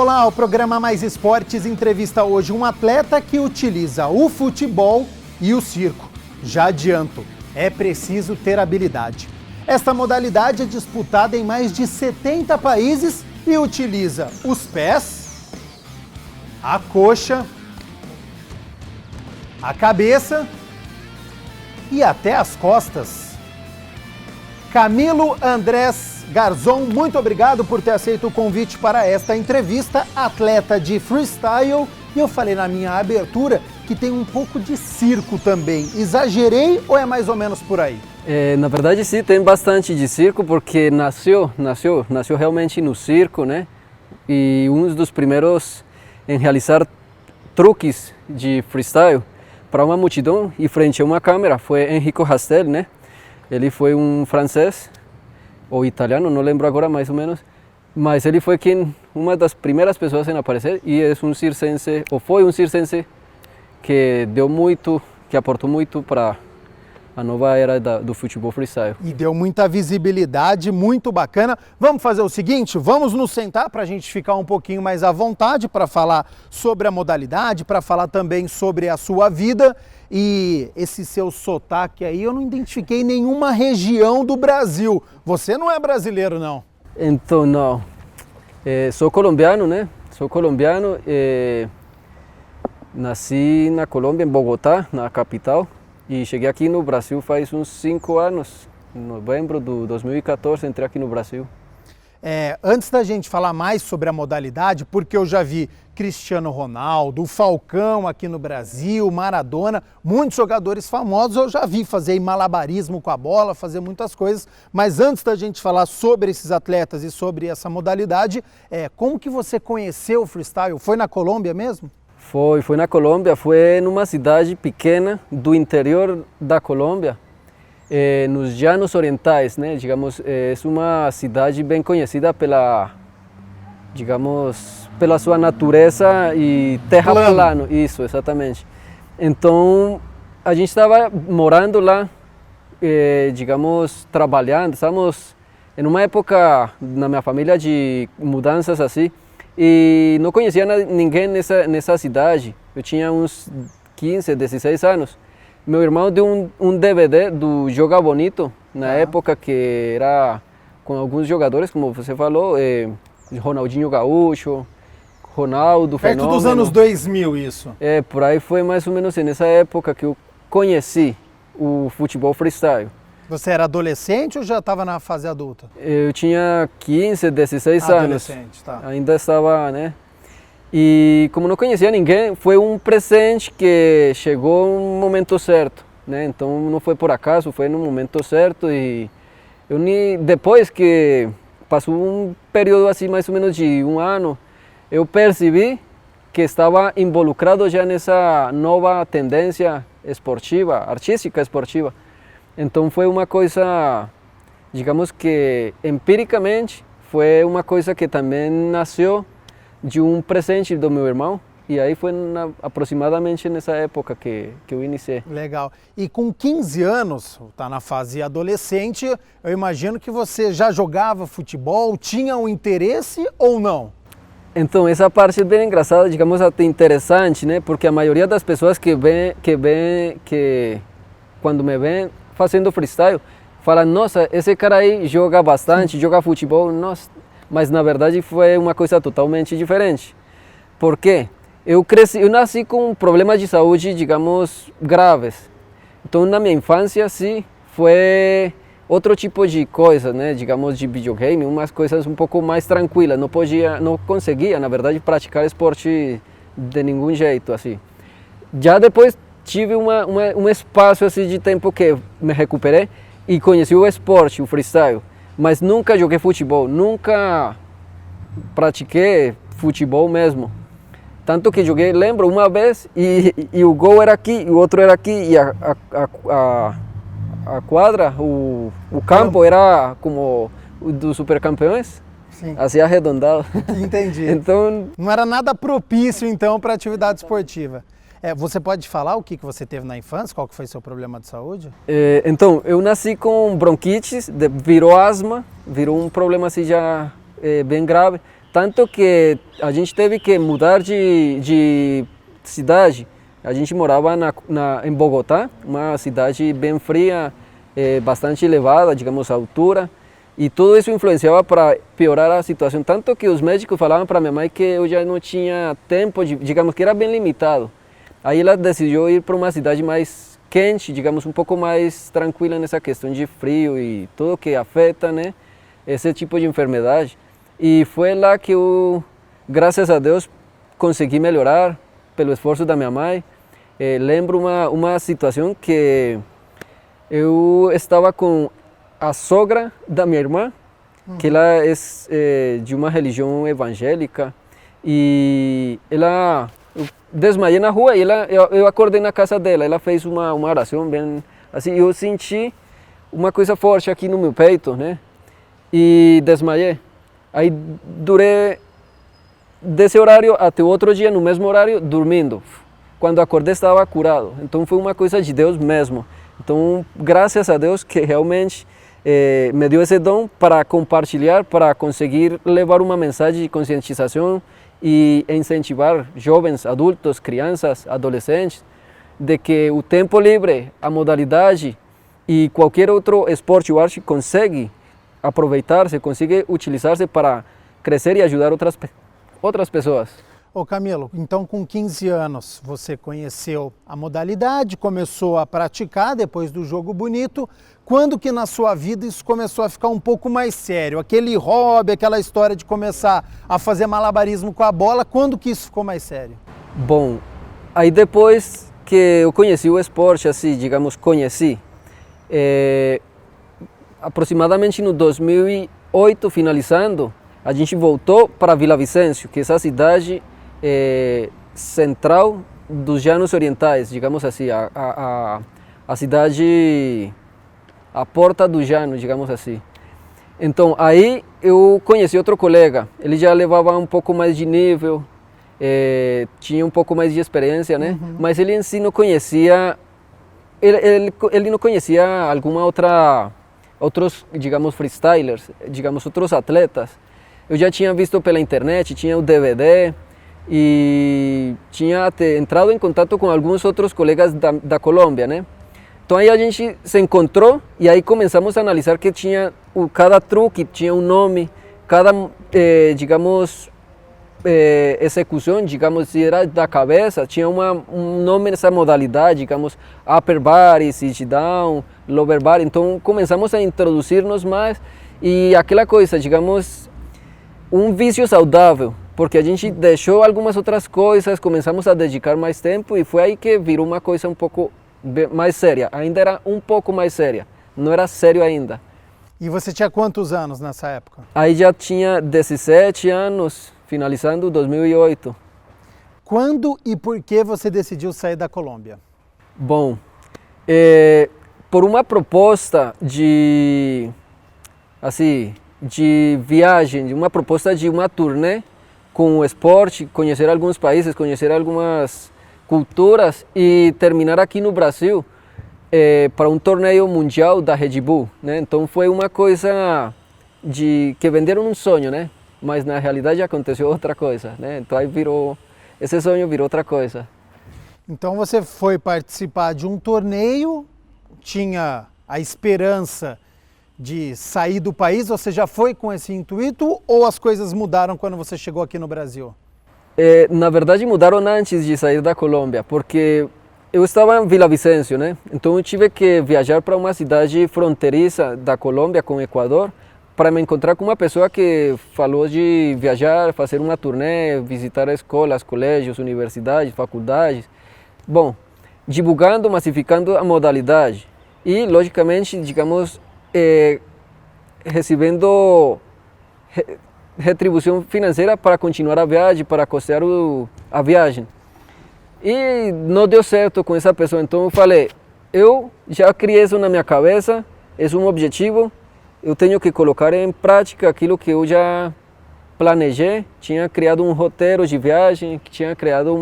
Olá, o programa Mais Esportes entrevista hoje um atleta que utiliza o futebol e o circo. Já adianto, é preciso ter habilidade. Esta modalidade é disputada em mais de 70 países e utiliza os pés, a coxa, a cabeça e até as costas. Camilo Andrés Garzon, muito obrigado por ter aceito o convite para esta entrevista, atleta de freestyle. E eu falei na minha abertura que tem um pouco de circo também. Exagerei ou é mais ou menos por aí? Na verdade sim, tem bastante de circo porque nasceu realmente no circo, né? E um dos primeiros em realizar truques de freestyle para uma multidão e frente a uma câmera foi Enrico Rastel, né? Ele foi um francês ou italiano, não lembro agora mais ou menos, mas ele foi uma das primeiras pessoas em aparecer e é um circense, ou foi um circense que deu muito, que aportou muito para a nova era do futebol freestyle. E deu muita visibilidade, muito bacana. Vamos fazer o seguinte, vamos nos sentar para a gente ficar um pouquinho mais à vontade para falar sobre a modalidade, para falar também sobre a sua vida. E esse seu sotaque aí, eu não identifiquei nenhuma região do Brasil. Você não é brasileiro, não? Então, não. Sou colombiano, né? Sou colombiano. Nasci na Colômbia, em Bogotá, na capital. E cheguei aqui no Brasil faz uns 5 anos. Em novembro de 2014, entrei aqui no Brasil. Antes da gente falar mais sobre a modalidade, porque eu já vi Cristiano Ronaldo, o Falcão aqui no Brasil, Maradona, muitos jogadores famosos eu já vi fazer malabarismo com a bola, fazer muitas coisas, mas antes da gente falar sobre esses atletas e sobre essa modalidade, como que você conheceu o freestyle? Foi na Colômbia mesmo? Foi na Colômbia, foi numa cidade pequena do interior da Colômbia, nos Llanos Orientais, né? Digamos, é uma cidade bem conhecida pela sua natureza e terra plano. Isso, exatamente. Então, a gente estava morando lá, trabalhando, estávamos em uma época na minha família de mudanças assim, e não conhecia ninguém nessa cidade. Eu tinha uns 15, 16 anos. Meu irmão deu um DVD do Joga Bonito, na época que era com alguns jogadores, como você falou, Ronaldinho Gaúcho, Ronaldo, Perto Fenômeno. dos anos 2000 isso. Por aí foi mais ou menos nessa época que eu conheci o futebol freestyle. Você era adolescente ou já estava na fase adulta? Eu tinha 15, 16 anos. Adolescente, tá. Ainda estava, né? E como não conhecia ninguém, foi um presente que chegou no momento certo, né? Então não foi por acaso, foi no momento certo. E depois que passou um período assim mais ou menos de um ano, eu percebi que estava involucrado já nessa nova tendência esportiva, artística esportiva. Então foi uma coisa, digamos que empiricamente, foi uma coisa que também nasceu de um presente do meu irmão, e aí foi aproximadamente nessa época que eu iniciei. Legal. E com 15 anos, está na fase adolescente, eu imagino que você já jogava futebol, tinha um interesse ou não? Então, essa parte é bem engraçada, digamos até interessante, né? Porque a maioria das pessoas que quando me vêm fazendo freestyle, fala, nossa, esse cara aí joga bastante, joga futebol, nossa. Mas na verdade foi uma coisa totalmente diferente. Por quê? Eu nasci com problemas de saúde, digamos, graves. Então na minha infância, sim, foi outro tipo de coisa, né? Digamos, de videogame, umas coisas um pouco mais tranquilas. Não conseguia, na verdade, praticar esporte de nenhum jeito, assim. Já depois tive um espaço assim de tempo que me recuperei e conheci o esporte, o freestyle. Mas nunca joguei futebol, nunca pratiquei futebol mesmo. Tanto que joguei, lembro, uma vez e o gol era aqui, e o outro era aqui, e a quadra, o campo era como o dos supercampeões, assim arredondado. Entendi. Então, não era nada propício então para atividade esportiva. Você pode falar o que você teve na infância? Qual que foi seu problema de saúde? Então, eu nasci com bronquite, virou asma, virou um problema assim já bem grave. tanto que a gente teve que mudar de cidade. A gente morava em Bogotá, uma cidade bem fria, bastante elevada, digamos, a altura, e tudo isso influenciava para piorar a situação, tanto que os médicos falavam para minha mãe que eu já não tinha tempo, digamos que era bem limitado. Aí ela decidiu ir para uma cidade mais quente, digamos, um pouco mais tranquila nessa questão de frio e tudo que afeta, né, esse tipo de enfermidade. E foi lá que eu, graças a Deus, consegui melhorar pelo esforço da minha mãe. Lembro uma situação que eu estava com a sogra da minha irmã, que ela é de uma religião evangélica, e eu desmaiei na rua e eu acordei na casa dela. Ela fez uma oração bem assim, eu senti uma coisa forte aqui no meu peito, né? E desmaiei. Aí durei desse horário até o outro dia, no mesmo horário, dormindo. Quando acordei estava curado, então foi uma coisa de Deus mesmo. Então, graças a Deus que realmente me deu esse dom para compartilhar, para conseguir levar uma mensagem de conscientização e incentivar jovens, adultos, crianças, adolescentes, de que o tempo livre, a modalidade e qualquer outro esporte ou arte consegue aproveitar-se, consegue utilizar-se para crescer e ajudar outras pessoas. Ô Camilo, então com 15 anos você conheceu a modalidade, começou a praticar depois do jogo bonito. Quando que na sua vida isso começou a ficar um pouco mais sério? Aquele hobby, aquela história de começar a fazer malabarismo com a bola, quando que isso ficou mais sério? Bom, aí depois que eu conheci o esporte, assim, digamos, aproximadamente no 2008, finalizando, a gente voltou para Vila Vicêncio, que é essa cidade central dos Llanos Orientais, digamos assim, a cidade, a porta do Llano, digamos assim. Então aí eu conheci outro colega, ele já levava um pouco mais de nível, tinha um pouco mais de experiência, né? Mas ele em si não conhecia, ele não conhecia outros, digamos, freestylers, digamos, outros atletas. Eu já tinha visto pela internet, tinha o DVD e tinha até entrado em contato com alguns outros colegas da Colômbia, né? Então aí a gente se encontrou e aí começamos a analisar que tinha cada truque, tinha um nome, cada, digamos, execução, digamos, se era da cabeça, tinha um nome nessa modalidade, digamos, upper body, sit down, lower body. Então começamos a introduzir-nos mais e aquela coisa, digamos, um vício saudável, porque a gente deixou algumas outras coisas, começamos a dedicar mais tempo e foi aí que virou uma coisa um pouco mais séria. Ainda era um pouco mais séria, não era sério ainda. E você tinha quantos anos nessa época? Aí já tinha 17 anos, finalizando 2008. Quando e por que você decidiu sair da Colômbia? Bom, por uma proposta de viagem, uma proposta de uma turnê com o esporte, conhecer alguns países, conhecer algumas culturas e terminar aqui no Brasil para um torneio mundial da Red Bull, né? Então foi uma coisa que venderam um sonho, né? Mas na realidade aconteceu outra coisa, né? Então aí esse sonho virou outra coisa. Então você foi participar de um torneio, tinha a esperança de sair do país, você já foi com esse intuito ou as coisas mudaram quando você chegou aqui no Brasil? Na verdade mudaram antes de sair da Colômbia, porque eu estava em Vila Vicêncio, né? Então eu tive que viajar para uma cidade fronteiriça da Colômbia com o Equador para me encontrar com uma pessoa que falou de viajar, fazer uma turnê, visitar escolas, colégios, universidades, faculdades. Bom, divulgando, massificando a modalidade e, logicamente, digamos, recebendo retribuição financeira para continuar a viagem, para custear a viagem. E não deu certo com essa pessoa, então eu falei, eu já criei isso na minha cabeça, é um objetivo, eu tenho que colocar em prática aquilo que eu já planejei, tinha criado um roteiro de viagem, tinha criado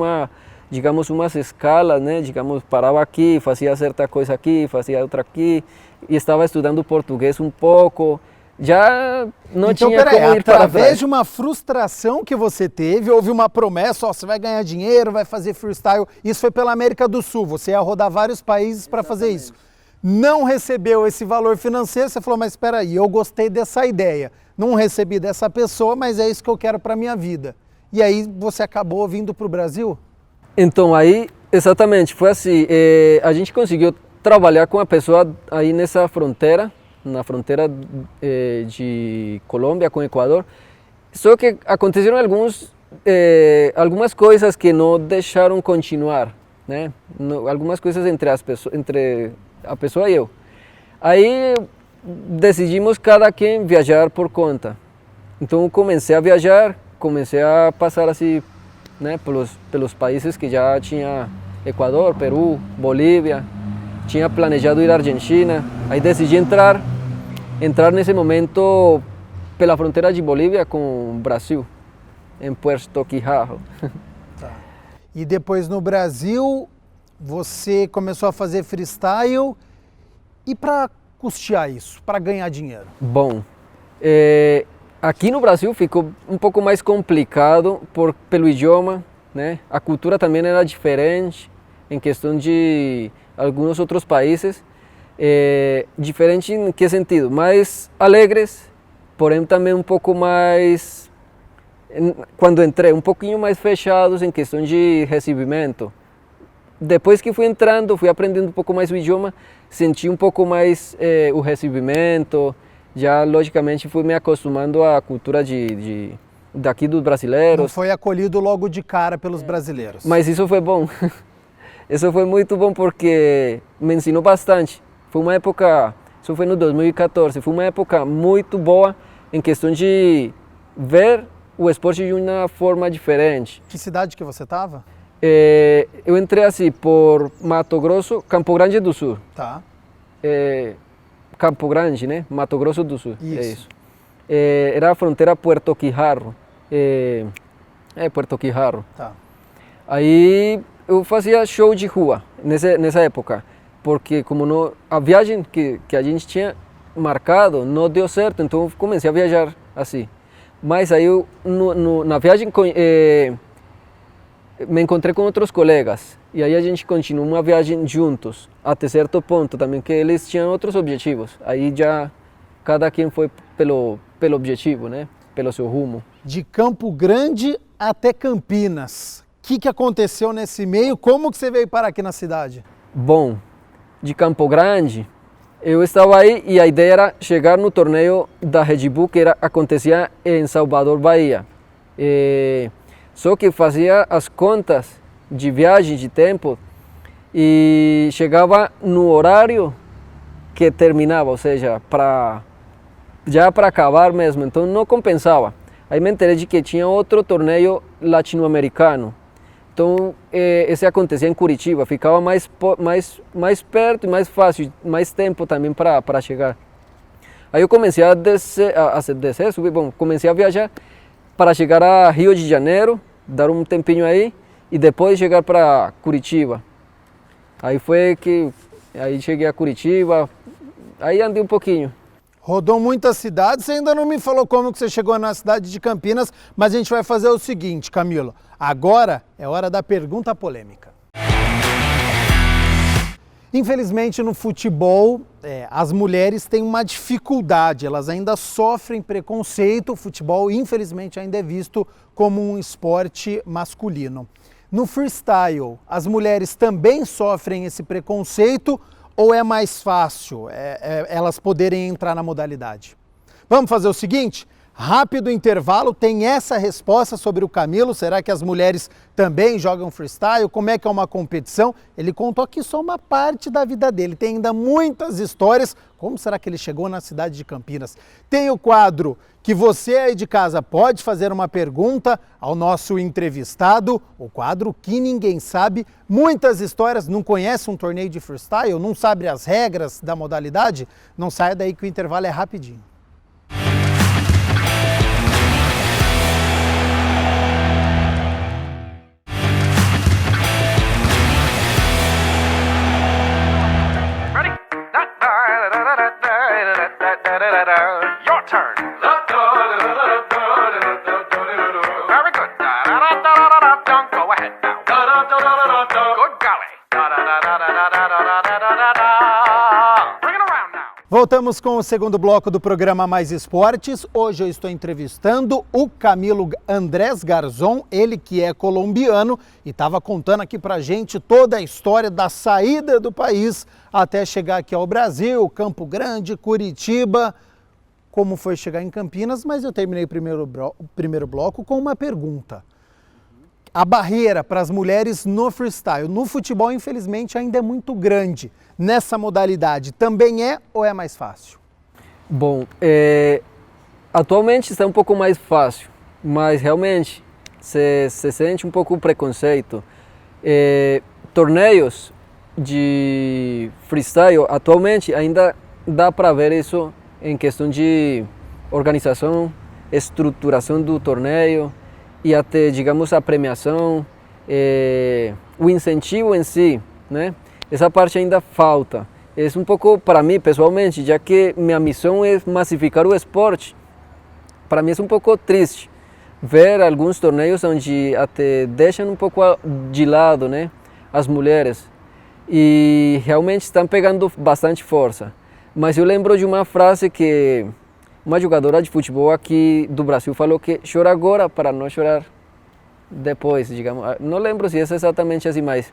digamos, umas escalas, né? Digamos, parava aqui, fazia certa coisa aqui, fazia outra aqui, e estava estudando português um pouco, já não então, tinha como ir para através trás. de uma frustração que você teve, houve uma promessa, ó, você vai ganhar dinheiro, vai fazer freestyle. Isso foi pela América do Sul, você ia rodar vários países para fazer isso. Não recebeu esse valor financeiro, você falou, mas espera aí, eu gostei dessa ideia. Não recebi dessa pessoa, mas é isso que eu quero para minha vida. E aí você acabou vindo para o Brasil? Então aí, exatamente, foi assim, a gente conseguiu trabalhar com a pessoa aí nessa fronteira, na fronteira de Colômbia com Equador, só que aconteceram algumas coisas que não deixaram continuar, né? Algumas coisas entre a pessoa e eu. Aí decidimos cada quem viajar por conta. Então comecei a viajar, comecei a passar assim, né, pelos países que já tinha Equador, Peru, Bolívia, tinha planejado ir à Argentina, aí decidi entrar nesse momento pela fronteira de Bolívia com o Brasil, em Puerto Quijarro. Tá. E depois no Brasil, você começou a fazer freestyle e para custear isso, para ganhar dinheiro? Bom, aqui no Brasil ficou um pouco mais complicado pelo idioma, né? A cultura também era diferente em questão de alguns outros países. Diferente em que sentido? Mais alegres, porém também um pouco mais, quando entrei, um pouquinho mais fechados em questão de recebimento. Depois que fui entrando, fui aprendendo um pouco mais o idioma, senti um pouco mais o recebimento, já logicamente fui me acostumando à cultura daqui dos brasileiros. Não foi acolhido logo de cara pelos brasileiros. Mas isso foi bom, isso foi muito bom porque me ensinou bastante. Foi uma época, isso foi no 2014, foi uma época muito boa em questão de ver o esporte de uma forma diferente. Que cidade que você estava? Eu entrei assim por Mato Grosso, Campo Grande do Sul. Tá. Campo Grande, né? Mato Grosso do Sul. Isso. É isso. Era a fronteira Puerto Quijarro. Puerto Quijarro. Tá. Aí eu fazia show de rua nessa época. Porque como a viagem que a gente tinha marcado não deu certo, então eu comecei a viajar assim. Mas aí eu, na viagem me encontrei com outros colegas e aí a gente continuou uma viagem juntos até certo ponto também, que eles tinham outros objetivos. Aí já cada quem foi pelo objetivo, né? Pelo seu rumo. De Campo Grande até Campinas. O que aconteceu nesse meio? Como que você veio parar aqui na cidade? Bom, de Campo Grande, eu estava aí e a ideia era chegar no torneio da Red Bull que acontecia em Salvador, Bahia. Só que fazia as contas de viagem, de tempo, e chegava no horário que terminava, ou seja, já para acabar mesmo, então não compensava. Aí me enterei de que tinha outro torneio latino-americano. Então, esse acontecia em Curitiba, ficava mais perto e mais fácil, mais tempo também para chegar. Aí eu comecei a subir, bom, comecei a viajar para chegar a Rio de Janeiro, dar um tempinho aí e depois chegar para Curitiba. Aí aí cheguei a Curitiba, aí andei um pouquinho. Rodou muitas cidades, você ainda não me falou como que você chegou na cidade de Campinas, mas a gente vai fazer o seguinte, Camilo. Agora é hora da pergunta polêmica. Infelizmente no futebol, as mulheres têm uma dificuldade, elas ainda sofrem preconceito, o futebol infelizmente ainda é visto como um esporte masculino. No freestyle, as mulheres também sofrem esse preconceito ou é mais fácil elas poderem entrar na modalidade? Vamos fazer o seguinte? Rápido intervalo, tem essa resposta sobre o Camilo. Será que as mulheres também jogam freestyle? Como é que é uma competição? Ele contou aqui só uma parte da vida dele, tem ainda muitas histórias. Como será que ele chegou na cidade de Campinas? Tem o quadro que você aí de casa pode fazer uma pergunta ao nosso entrevistado, o quadro que ninguém sabe. Muitas histórias, não conhece um torneio de freestyle, não sabe as regras da modalidade? Não saia daí que o intervalo é rapidinho. Your Voltamos com o segundo bloco do programa Mais Esportes. Hoje eu estou entrevistando o Camilo Andrés Garzón, ele que é colombiano e estava contando aqui pra gente toda a história da saída do país até chegar aqui ao Brasil, Campo Grande, Curitiba, como foi chegar em Campinas, mas eu terminei o primeiro bloco com uma pergunta. A barreira para as mulheres no freestyle, no futebol, infelizmente, ainda é muito grande. Nessa modalidade, também é ou é mais fácil? Bom, atualmente está um pouco mais fácil, mas realmente se sente um pouco o preconceito. Torneios de freestyle, atualmente, ainda dá para ver isso em questão de organização, estruturação do torneio, e até, digamos, a premiação, o incentivo em si, né? Essa parte ainda falta. É um pouco, para mim, pessoalmente, já que minha missão é massificar o esporte, para mim é um pouco triste ver alguns torneios onde até deixam um pouco de lado, né, as mulheres, e realmente estão pegando bastante força. Mas eu lembro de uma frase que uma jogadora de futebol aqui do Brasil falou, que chora agora para não chorar depois, digamos. Não lembro se é exatamente assim, mas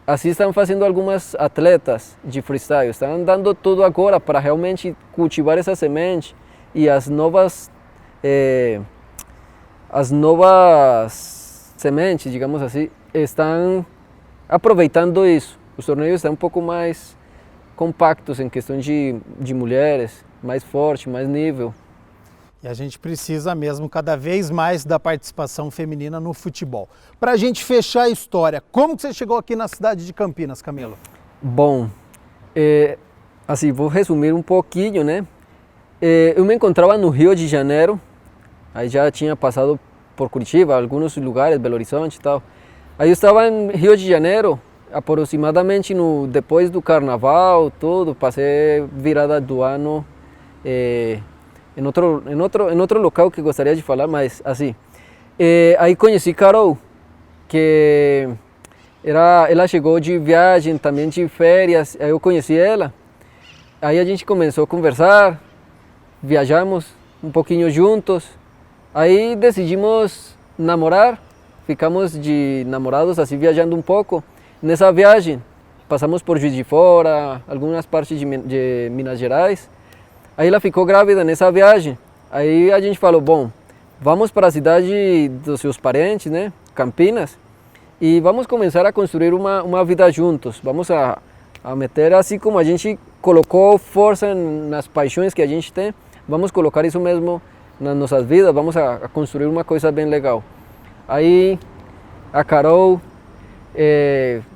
assim estão fazendo algumas atletas de freestyle. Estão dando tudo agora para realmente cultivar essa semente, e as novas sementes, digamos assim, estão aproveitando isso. Os torneios estão um pouco mais compactos em questão de mulheres, mais forte, mais nível. E a gente precisa mesmo cada vez mais da participação feminina no futebol. Para a gente fechar a história, como que você chegou aqui na cidade de Campinas, Camilo? Bom, assim, vou resumir um pouquinho, né? Eu me encontrava no Rio de Janeiro, aí já tinha passado por Curitiba, alguns lugares, Belo Horizonte e tal. Aí eu estava em Rio de Janeiro, aproximadamente depois do Carnaval, tudo, passei virada do ano em outro local que gostaria de falar, mas assim, aí conheci Carol, que ela chegou de viagem, também de férias, aí eu conheci ela, aí a gente começou a conversar, viajamos um pouquinho juntos, aí decidimos namorar, ficamos de namorados assim, viajando um pouco. Nessa viagem passamos por Juiz de Fora, algumas partes de Minas Gerais. Aí ela ficou grávida nessa viagem. Aí a gente falou, bom, vamos para a cidade dos seus parentes, né, Campinas, e vamos começar a construir uma vida juntos. Vamos a meter, assim como a gente colocou força nas paixões que a gente tem, vamos colocar isso mesmo nas nossas vidas, vamos a construir uma coisa bem legal. Aí a Carol,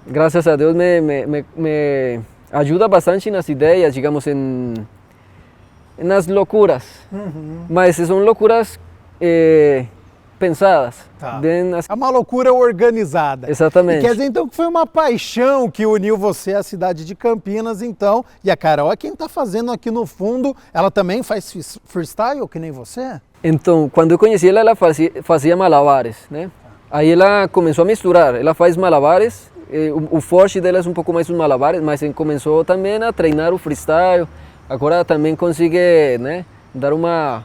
graças a Deus, me ajuda bastante nas ideias, digamos, nas loucuras, mas são loucuras pensadas. Tá. Bem, É uma loucura organizada. Exatamente. E quer dizer, então, que foi uma paixão que uniu você à cidade de Campinas, então, e a Carol é quem está fazendo aqui no fundo, ela também faz freestyle, que nem você? Então, quando eu conheci ela, ela fazia malabares, né? Aí ela começou a misturar, ela faz malabares, o forte dela é um pouco mais os malabares, mas começou também a treinar o freestyle. Agora também consegue, né, dar uma,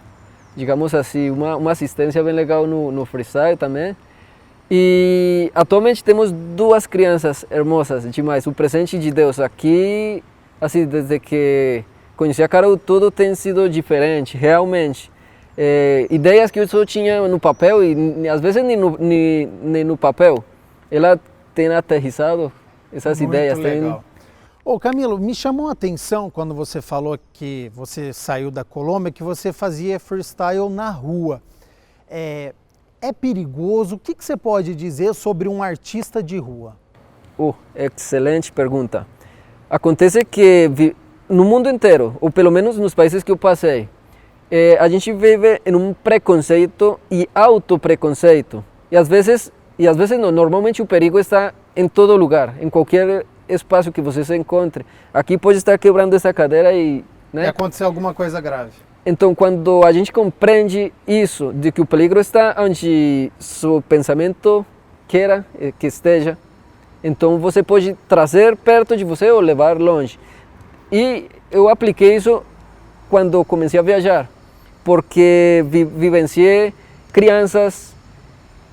digamos assim, uma assistência bem legal no freestyle também. E atualmente temos duas crianças hermosas demais, o presente de Deus. Aqui, assim, desde que conheci a Carol, tudo tem sido diferente, realmente. Ideias que eu só tinha no papel, e às vezes nem no papel, ela tem aterrissado essas Muito ideias. Legal. Ô Camilo, me chamou a atenção quando você falou que você saiu da Colômbia, que você fazia freestyle na rua. É perigoso? O que você pode dizer sobre um artista de rua? Excelente pergunta. Acontece que no mundo inteiro, ou pelo menos nos países que eu passei, a gente vive em um preconceito e autopreconceito. E às vezes não, normalmente o perigo está em todo lugar, em qualquer espaço que você se encontre. Aqui pode estar quebrando essa cadeira e, né? E acontecer alguma coisa grave. Então, quando a gente compreende isso, de que o peligro está onde seu pensamento queira que esteja, então você pode trazer perto de você ou levar longe. E eu apliquei isso quando comecei a viajar, porque vivenciei crianças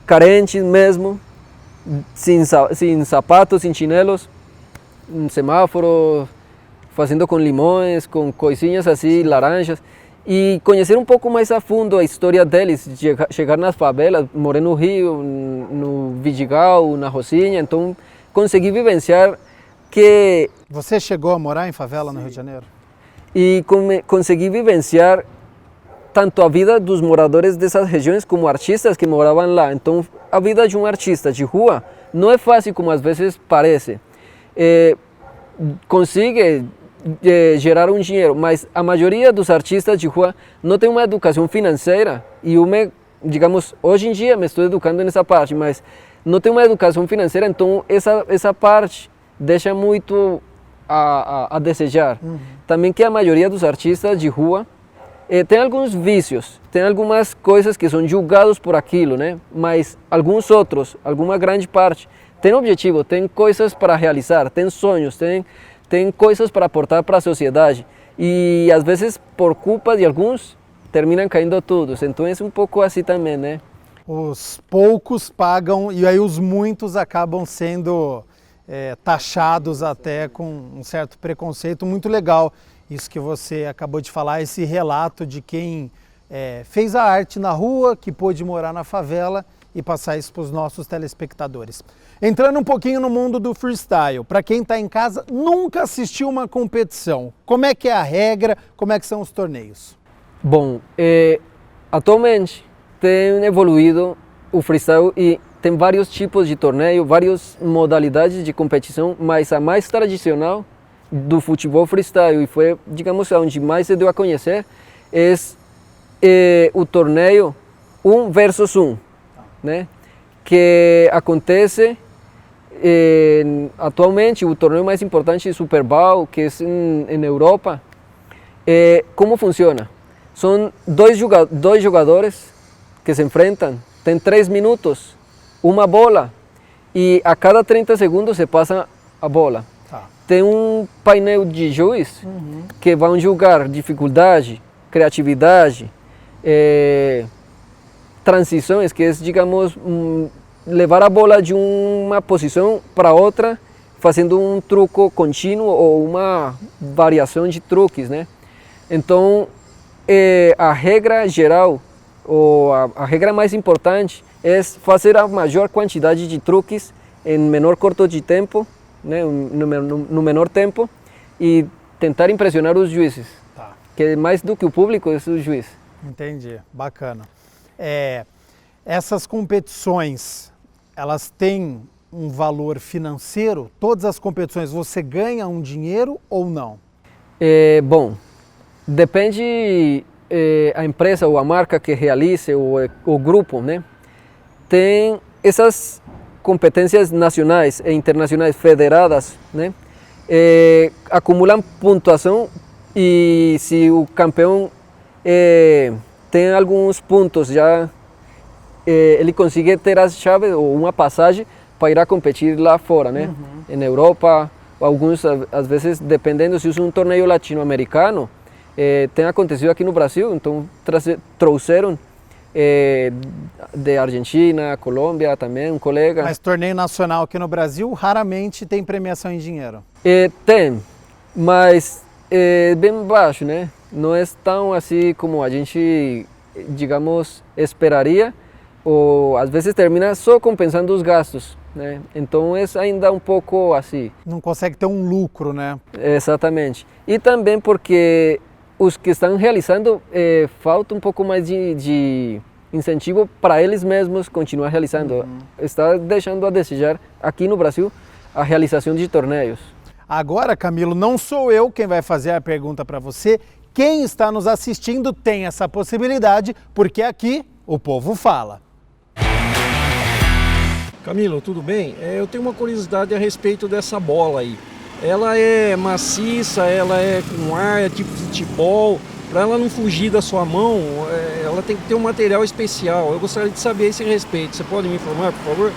carentes mesmo, sem sapatos, sem chinelos, um semáforo, fazendo com limões, com coisinhas assim, laranjas, e conhecer um pouco mais a fundo a história deles, chegar nas favelas, morei no Rio, no Vidigal, na Rocinha, então consegui vivenciar que... Você chegou a morar em favela no Rio de Janeiro? E consegui vivenciar tanto a vida dos moradores dessas regiões como artistas que moravam lá. Então, a vida de um artista de rua não é fácil como às vezes parece. Consegue gerar um dinheiro, mas a maioria dos artistas de rua não tem uma educação financeira e digamos, hoje em dia me estou educando nessa parte, mas não tem uma educação financeira, então essa parte deixa muito a desejar. Também que a maioria dos artistas de rua tem alguns vícios, tem algumas coisas que são julgados por aquilo, né? Mas alguns outros, alguma grande parte, tem objetivo, tem coisas para realizar, tem sonhos, tem coisas para aportar para a sociedade. E às vezes, por culpa de alguns, terminam caindo todos. Então é um pouco assim também, né? Os poucos pagam e aí os muitos acabam sendo taxados até com um certo preconceito. Muito legal isso que você acabou de falar, esse relato de quem fez a arte na rua, que pôde morar na favela e passar isso para os nossos telespectadores. Entrando um pouquinho no mundo do freestyle, para quem está em casa, nunca assistiu uma competição. Como é que é a regra, como é que são os torneios? Bom, atualmente tem evoluído o freestyle e tem vários tipos de torneio, várias modalidades de competição, mas a mais tradicional do futebol freestyle e foi, digamos, onde mais se deu a conhecer, é o torneio 1 versus 1, né? Que acontece atualmente, o torneio mais importante é o Super Bowl, que é em Europa. Como funciona? São dois jogadores que se enfrentam, tem 3 minutos, uma bola, e a cada 30 segundos se passa a bola. Tem um painel de juiz que vão julgar dificuldade, criatividade, transições, que é, digamos, levar a bola de uma posição para outra, fazendo um truco contínuo ou uma variação de truques, né? Então, a regra geral, ou a regra mais importante, é fazer a maior quantidade de truques em menor curto de tempo, né, no menor tempo, e tentar impressionar os juízes, que mais do que o público é o juiz. Entendi, bacana. Essas competições, elas têm um valor financeiro? Todas as competições você ganha um dinheiro ou não? Bom, depende a empresa ou a marca que realize, o grupo, né? Tem essas competências nacionais e internacionais federadas, né? Acumulam pontuação e se o campeão tem alguns pontos já, ele consegue ter as chaves ou uma passagem para ir a competir lá fora, né? Em Europa, alguns às vezes, dependendo se é um torneio latino-americano, tem acontecido aqui no Brasil, então trouxeram de Argentina, Colômbia também, um colega. Mas torneio nacional aqui no Brasil raramente tem premiação em dinheiro? Tem, mas bem baixo, né? Não é tão assim como a gente, digamos, esperaria, ou às vezes termina só compensando os gastos, né? Então é ainda um pouco assim. Não consegue ter um lucro, né? Exatamente. E também porque os que estão realizando, falta um pouco mais de incentivo para eles mesmos continuar realizando. Está deixando a desejar aqui no Brasil a realização de torneios. Agora, Camilo, não sou eu quem vai fazer a pergunta para você. Quem está nos assistindo tem essa possibilidade, porque aqui o povo fala. Camilo, tudo bem? Eu tenho uma curiosidade a respeito dessa bola aí. Ela é maciça, ela é com ar, é tipo futebol. Para ela não fugir da sua mão, ela tem que ter um material especial. Eu gostaria de saber esse respeito. Você pode me informar, por favor?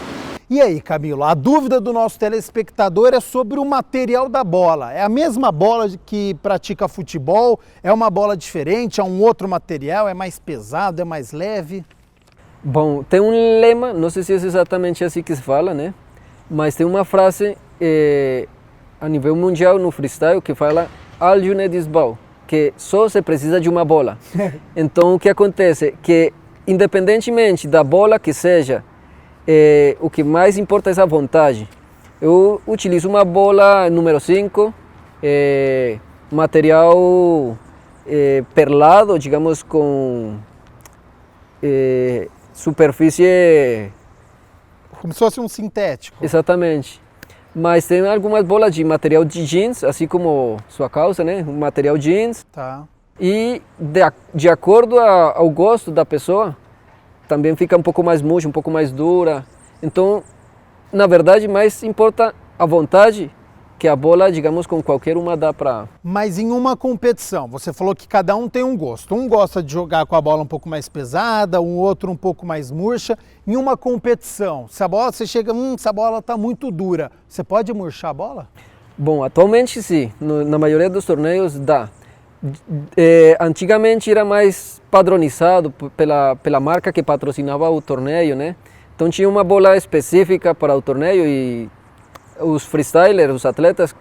E aí, Camilo, a dúvida do nosso telespectador é sobre o material da bola. É a mesma bola que pratica futebol? É uma bola diferente? É um outro material? É mais pesado? É mais leve? Bom, tem um lema, não sei se é exatamente assim que se fala, né? Mas tem uma frase a nível mundial no freestyle que fala "All you need is ball", que só se precisa de uma bola. Então o que acontece? Que independentemente da bola que seja, o que mais importa é a vontade. Eu utilizo uma bola número 5, material perlado, digamos, com superfície... Como se fosse um sintético. Exatamente. Mas tem algumas bolas de material de jeans, assim como sua calça, né? Um material jeans. Tá. E de acordo ao gosto da pessoa, também fica um pouco mais murcha, um pouco mais dura. Então, na verdade, mais importa a vontade que a bola, digamos, com qualquer uma dá para... Mas em uma competição, você falou que cada um tem um gosto. Um gosta de jogar com a bola um pouco mais pesada, um outro um pouco mais murcha. Em uma competição, se a bola, você chega, essa bola está muito dura, você pode murchar a bola? Bom, atualmente sim, na maioria dos torneios dá. Antigamente era mais padronizado pela marca que patrocinava o torneio, né? Então tinha uma bola específica para o torneio e os freestylers, os atletas,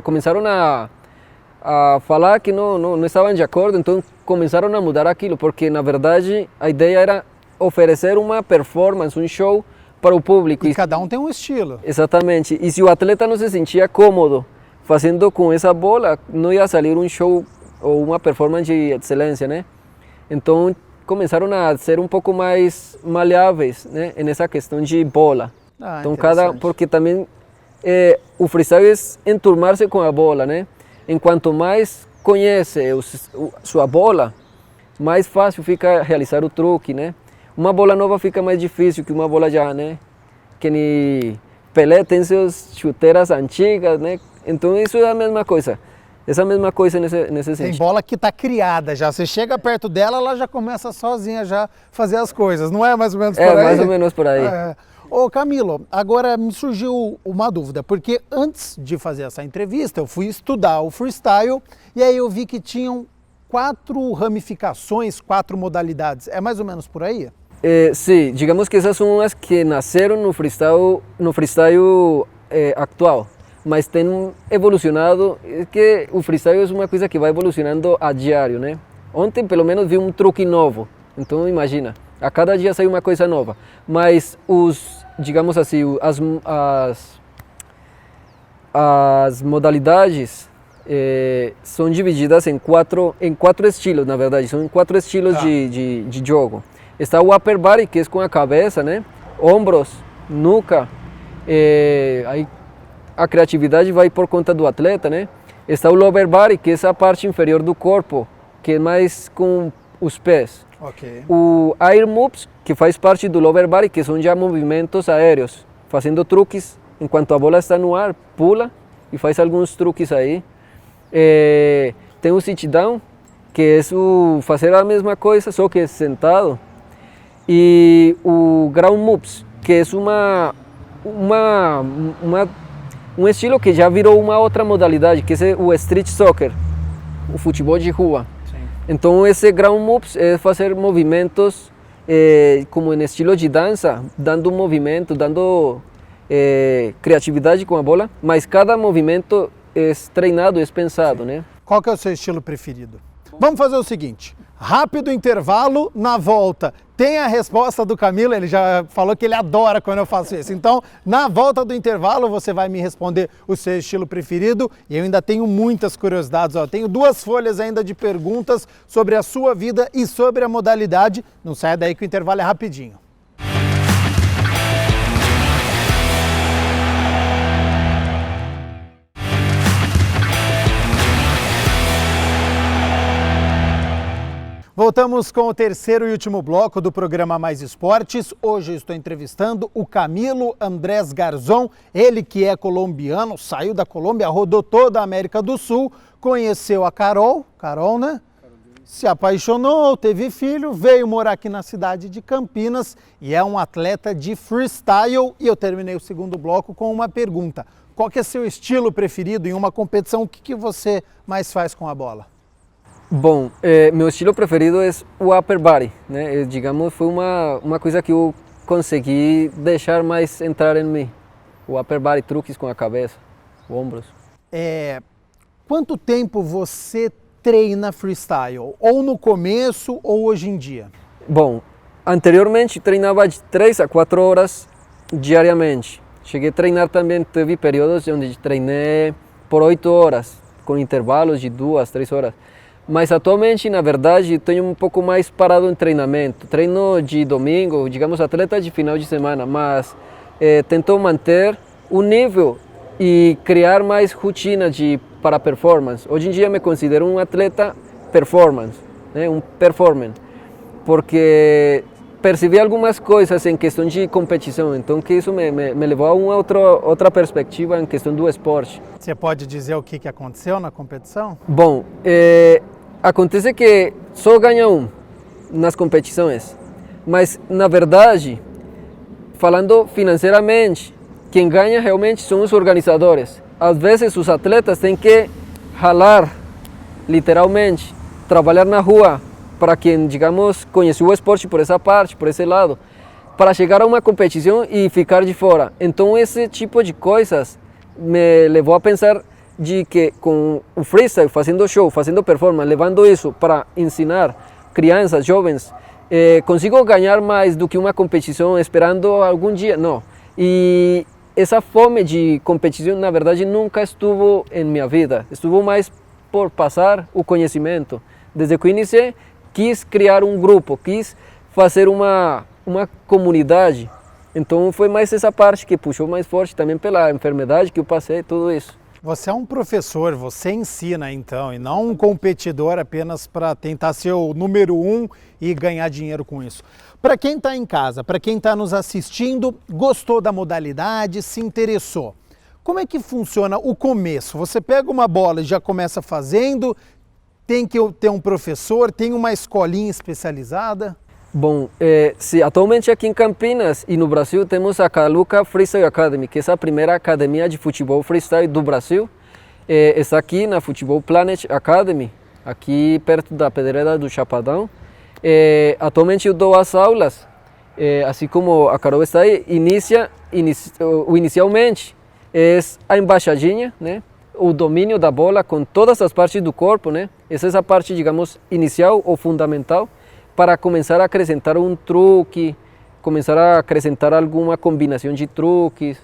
começaram a falar que não estavam de acordo, então começaram a mudar aquilo, porque na verdade a ideia era oferecer uma performance, um show para o público. E cada um tem um estilo. Exatamente, e se o atleta não se sentia cômodo fazendo com essa bola, não ia sair um show ou uma performance de excelência, né? Então começaram a ser um pouco mais maleáveis, né, nessa questão de bola. Então porque também o freestyle é enturmar-se com a bola, né? Enquanto mais conhece sua bola, mais fácil fica realizar o truque, né? Uma bola nova fica mais difícil que uma bola já, né? Que nem Pelé tem suas chuteiras antigas, né? Então isso é a mesma coisa. Essa mesma coisa nesse sentido. Tem bola que está criada já. Você chega perto dela, ela já começa sozinha já fazer as coisas. Não é mais ou menos por aí? É mais ou menos por aí. Ô Camilo, agora me surgiu uma dúvida, porque antes de fazer essa entrevista eu fui estudar o freestyle e aí eu vi que tinham 4 ramificações, 4 modalidades. É mais ou menos por aí? Sim, digamos que essas são as que nasceram no freestyle atual, mas tem evolucionado, que o freestyle é uma coisa que vai evolucionando a diário, né? Ontem pelo menos vi um truque novo, então imagina, a cada dia sai uma coisa nova, mas digamos assim, as modalidades são divididas em quatro estilos, na verdade, são 4 estilos de jogo. Está o upper body, que é com a cabeça, né? Ombros, nuca, aí a criatividade vai por conta do atleta, né? Está o lower body, que é a parte inferior do corpo, que é mais com os pés. Okay. O air moves, que faz parte do lower body, que são já movimentos aéreos, fazendo truques enquanto a bola está no ar, pula e faz alguns truques aí. Tem o sit down, que é o fazer a mesma coisa, só que sentado. E o ground moves, que é um estilo que já virou uma outra modalidade, que é o street soccer, o futebol de rua. Sim. Então esse ground moves é fazer movimentos como em estilo de dança, dando movimento, dando criatividade com a bola, mas cada movimento é treinado, é pensado, né? Qual que é o seu estilo preferido? Vamos fazer o seguinte, rápido intervalo, na volta tem a resposta do Camilo, ele já falou que ele adora quando eu faço isso. Então, na volta do intervalo, você vai me responder o seu estilo preferido e eu ainda tenho muitas curiosidades. Eu tenho 2 folhas ainda de perguntas sobre a sua vida e sobre a modalidade. Não saia daí que o intervalo é rapidinho. Voltamos com o terceiro e último bloco do programa Mais Esportes. Hoje eu estou entrevistando o Camilo Andrés Garzón, ele que é colombiano, saiu da Colômbia, rodou toda a América do Sul, conheceu a Carol, né? se apaixonou, teve filho, veio morar aqui na cidade de Campinas e é um atleta de freestyle. E eu terminei o segundo bloco com uma pergunta. Qual que é seu estilo preferido em uma competição? O que você mais faz com a bola? Bom, meu estilo preferido é o upper body, né? Digamos, foi uma coisa que eu consegui deixar mais entrar em mim. O upper body, truques com a cabeça, ombros. Quanto tempo você treina freestyle? Ou no começo ou hoje em dia? Bom, anteriormente treinava de 3 a 4 horas diariamente. Cheguei a treinar também, teve períodos onde treinei por 8 horas, com intervalos de 2, 3 horas. Mas atualmente, na verdade, tenho um pouco mais parado em treinamento. Treino de domingo, digamos, atleta de final de semana, mas tento manter o nível e criar mais rotina para performance. Hoje em dia me considero um atleta performance, né? Um performer, porque percebi algumas coisas em questão de competição, então que isso me levou a uma outra perspectiva em questão do esporte. Você pode dizer o que aconteceu na competição? Bom, acontece que só ganha um nas competições, mas na verdade, falando financeiramente, quem ganha realmente são os organizadores. Às vezes os atletas têm que ralar, literalmente, trabalhar na rua para quem, digamos, conheceu o esporte por essa parte, por esse lado, para chegar a uma competição e ficar de fora. Então esse tipo de coisas me levou a pensar de que com o freestyle, fazendo show, fazendo performance, levando isso para ensinar crianças, jovens, consigo ganhar mais do que uma competição esperando algum dia, não. E essa fome de competição, na verdade, nunca estuvo em minha vida. Estuvo mais por passar o conhecimento. Desde que eu iniciei, quis criar um grupo, quis fazer uma comunidade. Então foi mais essa parte que puxou mais forte, também pela enfermidade que eu passei, tudo isso. Você é um professor, você ensina então, e não um competidor apenas para tentar ser o número 1 e ganhar dinheiro com isso. Para quem está em casa, para quem está nos assistindo, gostou da modalidade, se interessou. Como é que funciona o começo? Você pega uma bola e já começa fazendo, tem que ter um professor, tem uma escolinha especializada? Bom, atualmente aqui em Campinas e no Brasil temos a Caluca Freestyle Academy, que é a primeira academia de futebol freestyle do Brasil. Está aqui na Futebol Planet Academy, aqui perto da Pedreira do Chapadão. Atualmente eu dou as aulas, assim como a Carol está aí, inicialmente é a embaixadinha, né? O domínio da bola com todas as partes do corpo, né? Essa é a parte, digamos, inicial ou fundamental, para começar a acrescentar um truque, começar a acrescentar alguma combinação de truques.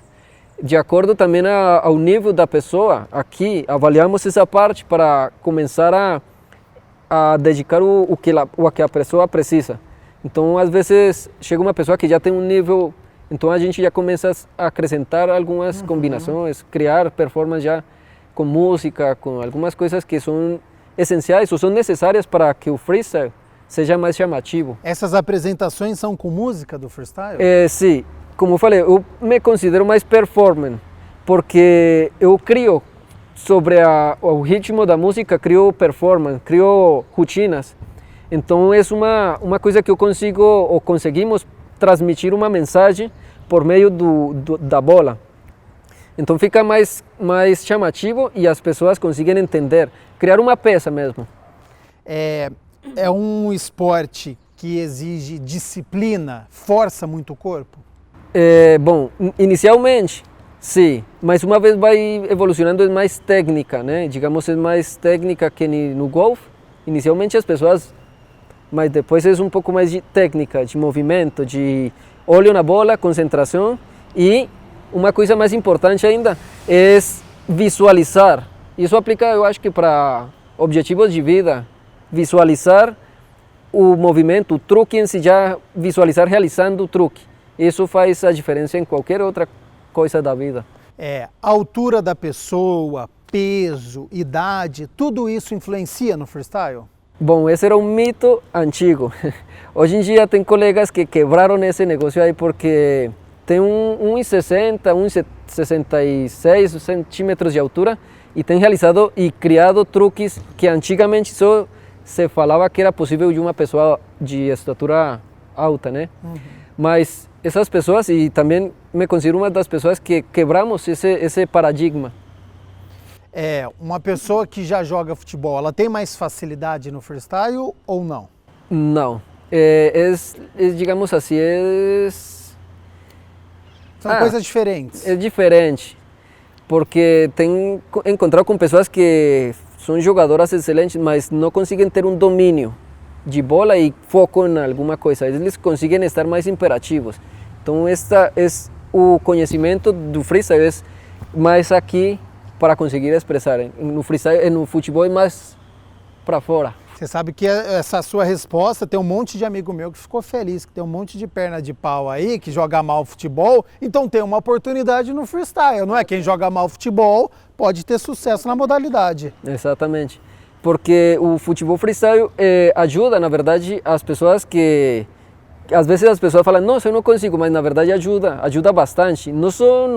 De acordo também ao nível da pessoa, aqui avaliamos essa parte para começar a dedicar o que a pessoa precisa. Então, às vezes, chega uma pessoa que já tem um nível, então a gente já começa a acrescentar algumas combinações, criar performance já com música, com algumas coisas que são essenciais ou são necessárias para que o freestyle seja mais chamativo. Essas apresentações são com música do freestyle? Sim, como eu falei, eu me considero mais performer, porque eu crio sobre o ritmo da música, crio performance, crio rotinas. Então é uma coisa que eu consigo, ou conseguimos transmitir uma mensagem por meio da bola. Então fica mais chamativo e as pessoas conseguem entender, criar uma peça mesmo. É um esporte que exige disciplina, força muito o corpo? Bom, inicialmente, sim, mas uma vez vai evolucionando é mais técnica, né? Digamos, é mais técnica que no golfe. Inicialmente as pessoas, mas depois é um pouco mais de técnica, de movimento, de olho na bola, concentração e uma coisa mais importante ainda é visualizar. Isso aplica, eu acho que para objetivos de vida. Visualizar o movimento, o truque em si, já visualizar realizando o truque. Isso faz a diferença em qualquer outra coisa da vida. A altura da pessoa, peso, idade, tudo isso influencia no freestyle? Bom, esse era um mito antigo. Hoje em dia tem colegas que quebraram esse negócio aí porque tem 1,60, 1,66 centímetros de altura e tem realizado e criado truques que antigamente só se falava que era possível de uma pessoa de estatura alta, né? Mas essas pessoas, e também me considero uma das pessoas que quebramos esse paradigma. Uma pessoa que já joga futebol, ela tem mais facilidade no freestyle ou não? Não, digamos assim, São coisas diferentes. é diferente, porque tenho encontrado com pessoas que são jogadoras excelentes, mas não conseguem ter um domínio de bola e foco em alguma coisa. Eles conseguem estar mais imperativos. Então, o conhecimento do freestyle é mais aqui para conseguir expressar. No freestyle, no futebol é mais para fora. Você sabe que essa sua resposta, tem um monte de amigo meu que ficou feliz, que tem um monte de perna de pau aí, que joga mal futebol, então tem uma oportunidade no freestyle, não é? Quem joga mal futebol pode ter sucesso na modalidade. Exatamente, porque o futebol freestyle ajuda, na verdade, as pessoas que... Às vezes as pessoas falam, nossa, eu não consigo, mas na verdade ajuda bastante, não só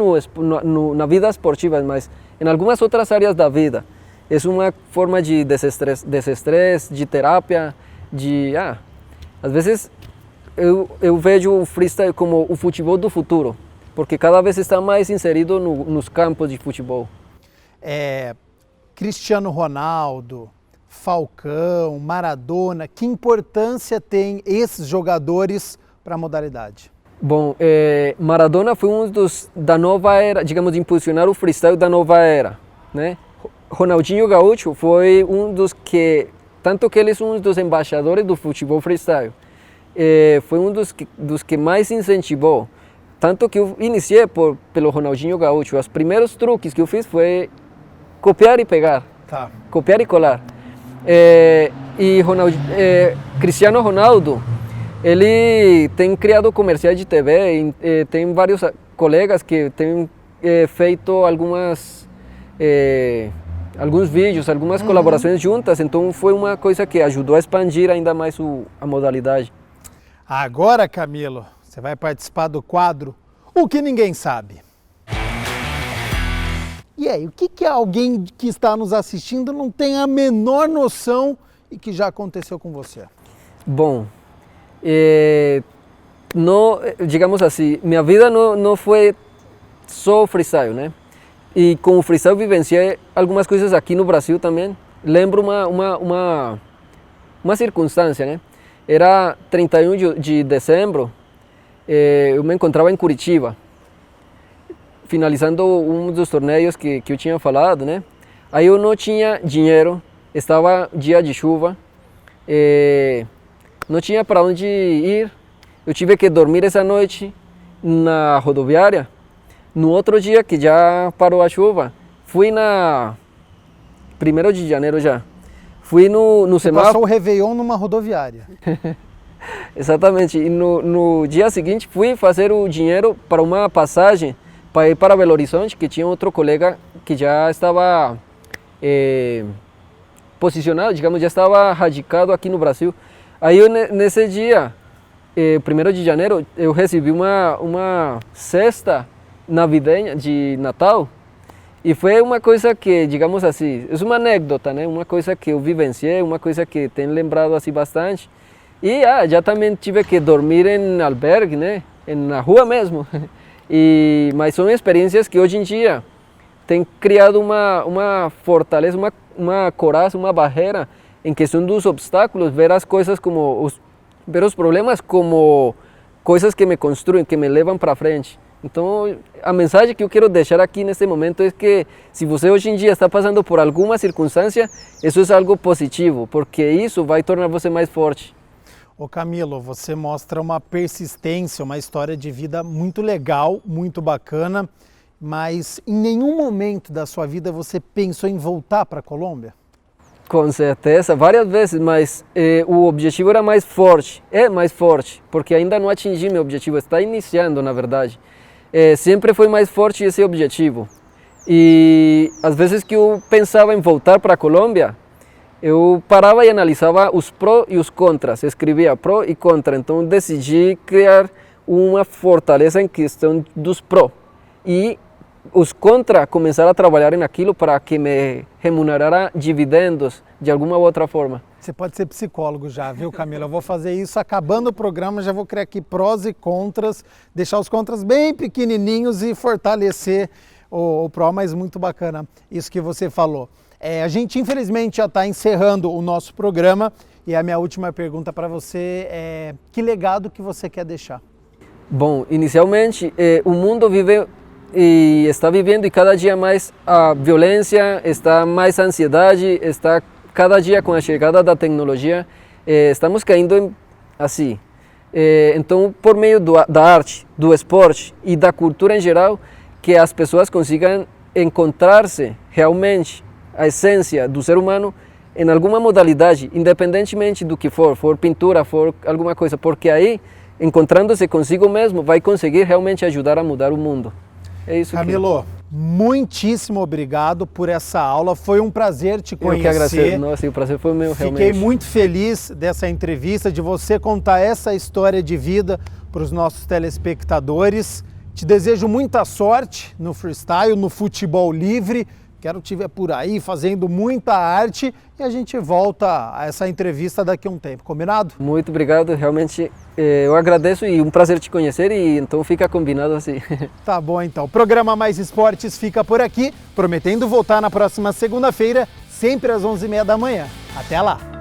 na vida esportiva, mas em algumas outras áreas da vida. É uma forma de desestresse, de terapia, às vezes eu vejo o freestyle como o futebol do futuro, porque cada vez está mais inserido nos campos de futebol. Cristiano Ronaldo, Falcão, Maradona, que importância tem esses jogadores para a modalidade? Bom, Maradona foi um da nova era, digamos, de impulsionar o freestyle da nova era, né? Ronaldinho Gaúcho foi um dos que, tanto que ele é um dos embaixadores do futebol freestyle, foi um dos que mais incentivou, tanto que eu iniciei pelo Ronaldinho Gaúcho. Os primeiros truques que eu fiz foi copiar e pegar, copiar e colar. Cristiano Ronaldo, ele tem criado comerciais de TV, tem vários colegas que têm feito alguns vídeos, algumas colaborações juntas, então foi uma coisa que ajudou a expandir ainda mais a modalidade. Agora, Camilo, você vai participar do quadro O que Ninguém Sabe. E aí, o que alguém que está nos assistindo não tem a menor noção e que já aconteceu com você? Bom, digamos assim, minha vida não foi só freestyle, né? E com o freestyle vivenciei algumas coisas aqui no Brasil também. Lembro uma circunstância, né? Era 31 de dezembro, eu me encontrava em Curitiba, finalizando um dos torneios que eu tinha falado, né? Aí eu não tinha dinheiro, estava dia de chuva, não tinha para onde ir. Eu tive que dormir essa noite na rodoviária. No outro dia, que já parou a chuva, fui na 1º de janeiro já. Fui no semáforo. Passou o Réveillon numa rodoviária. Exatamente. E no dia seguinte fui fazer o dinheiro para uma passagem para ir para Belo Horizonte, que tinha outro colega que já estava posicionado, digamos, já estava radicado aqui no Brasil. Aí eu, nesse dia, 1º de janeiro, eu recebi uma cesta navideña de Natal, e foi uma coisa que, digamos assim, é uma anedota, né? Uma coisa que eu vivenciei, uma coisa que tenho lembrado assim bastante. E já também tive que dormir em albergue, né? Na rua mesmo. Mas são experiências que hoje em dia têm criado uma fortaleza, uma coragem, uma barreira em questão dos obstáculos, ver as coisas ver os problemas como coisas que me construem, que me levam para frente. Então, a mensagem que eu quero deixar aqui nesse momento é que se você hoje em dia está passando por alguma circunstância, isso é algo positivo, porque isso vai tornar você mais forte. Ô Camilo, você mostra uma persistência, uma história de vida muito legal, muito bacana, mas em nenhum momento da sua vida você pensou em voltar para a Colômbia? Com certeza, várias vezes, mas o objetivo era mais forte, porque ainda não atingi meu objetivo, está iniciando na verdade. Sempre foi mais forte esse objetivo. E às vezes que eu pensava em voltar para a Colômbia, eu parava e analisava os pró e os contras, escrevia pró e contra. Então decidi criar uma fortaleza em questão dos pró e os contra começar a trabalhar naquilo para que me remunerara dividendos de alguma outra forma. Você pode ser psicólogo já, viu, Camila? Eu vou fazer isso acabando o programa, já vou criar aqui prós e contras, deixar os contras bem pequenininhos e fortalecer o pró, mas muito bacana isso que você falou. A gente, infelizmente, já está encerrando o nosso programa e a minha última pergunta para você é: que legado que você quer deixar? Bom, inicialmente, o mundo vive e está vivendo e cada dia mais a violência, está mais a ansiedade, está cada dia com a chegada da tecnologia, estamos caindo assim. Então, por meio da arte, do esporte e da cultura em geral, que as pessoas consigam encontrar-se realmente a essência do ser humano em alguma modalidade, independentemente do que for pintura, for alguma coisa, porque aí, encontrando-se consigo mesmo, vai conseguir realmente ajudar a mudar o mundo. É isso. Camilo, muitíssimo obrigado por essa aula, foi um prazer te conhecer. Eu que agradeço. Nossa, o prazer foi meu, realmente. Fiquei muito feliz dessa entrevista, de você contar essa história de vida para os nossos telespectadores. Te desejo muita sorte no freestyle, no futebol livre. Quero te ver por aí fazendo muita arte e a gente volta a essa entrevista daqui a um tempo, combinado? Muito obrigado, realmente eu agradeço e um prazer te conhecer e então fica combinado assim. Tá bom então, o programa Mais Esportes fica por aqui, prometendo voltar na próxima segunda-feira, sempre às 11h30 da manhã. Até lá!